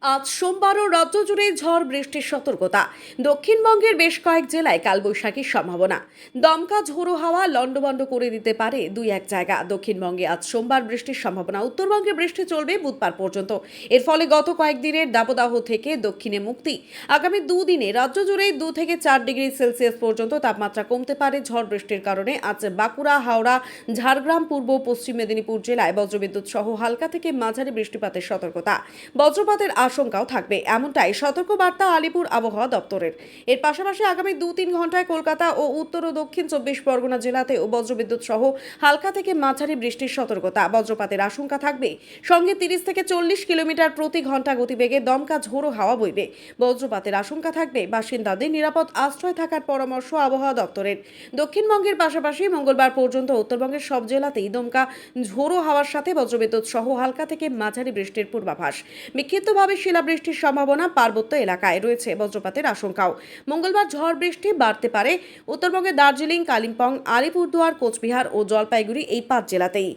আজ সোমবারও রাজ্য জুড়ে ঝড় বৃষ্টির সতর্কতা। দক্ষিণবঙ্গের বেশ কয়েক জেলায় কালবৈশাখীর সম্ভাবনা। দমকা ঝোড়ো হাওয়া লন্ডভন্ড করে দিতে পারে দুই এক জায়গা। দক্ষিণবঙ্গে আজ সোমবার বৃষ্টির সম্ভাবনা। উত্তরবঙ্গে বৃষ্টি চলবে বুধবার পর্যন্ত। এর ফলে গত কয়েকদিনের দাবদাহ থেকে দক্ষিণে মুক্তি। আগামী দুদিনে রাজ্য জুড়ে 2 থেকে 4 ডিগ্রি সেলসিয়াস পর্যন্ত তাপমাত্রা কমতে পারে ঝড় বৃষ্টির কারণে। আজ বাঁকুড়া, হাওড়া, ঝাড়গ্রাম, পূর্ব পশ্চিম মেদিনীপুর জেলায় বজ্রবিদ্যুৎ সহ হালকা থেকে মাঝারি বৃষ্টিপাতের সতর্কতা। বজ্রপাতের আশঙ্কাও থাকবে, এমনটাই সতর্কবার্তা আলিপুর আবহাওয়া দপ্তরের। এর পাশাপাশি আগামী 2-3 ঘন্টায় কলকাতা ও উত্তর ও দক্ষিণ 24 পরগনা জেলাতেও বজ্রবিদ্যুৎ সহ হালকা থেকে মাঝারি বৃষ্টির সতর্কতা। বজ্রপাতের আশঙ্কা থাকবে, সঙ্গে 30 থেকে 40 কিলোমিটার প্রতি ঘন্টা গতিবেগে দমকা ঝোড়ো হাওয়া বইবে। বজ্রপাতের আশঙ্কা থাকবে, বাসিন্দাদের নিরাপদ আশ্রয় থাকার পরামর্শ আবহাওয়া দপ্তরের। দক্ষিণবঙ্গের পাশাপাশি মঙ্গলবার পর্যন্ত উত্তরবঙ্গের সব জেলাতেই দমকা ঝোড়ো হাওয়ার সাথে বজ্রবিদ্যুৎ সহ হালকা থেকে মাঝারি বৃষ্টির পূর্বাভাস। বিক্ষিপ্তভাবে শিলাবৃষ্টির সম্ভাবনা, পার্বত্য এলাকায় রয়েছে বজ্রপাতের আশঙ্কাও। মঙ্গলবার ঝড় বৃষ্টি বাড়তে পারে উত্তরবঙ্গের দার্জিলিং, কালিম্পং, আলিপুরদুয়ার, কোচবিহার ও জলপাইগুড়ি এই 5 জেলাতেই।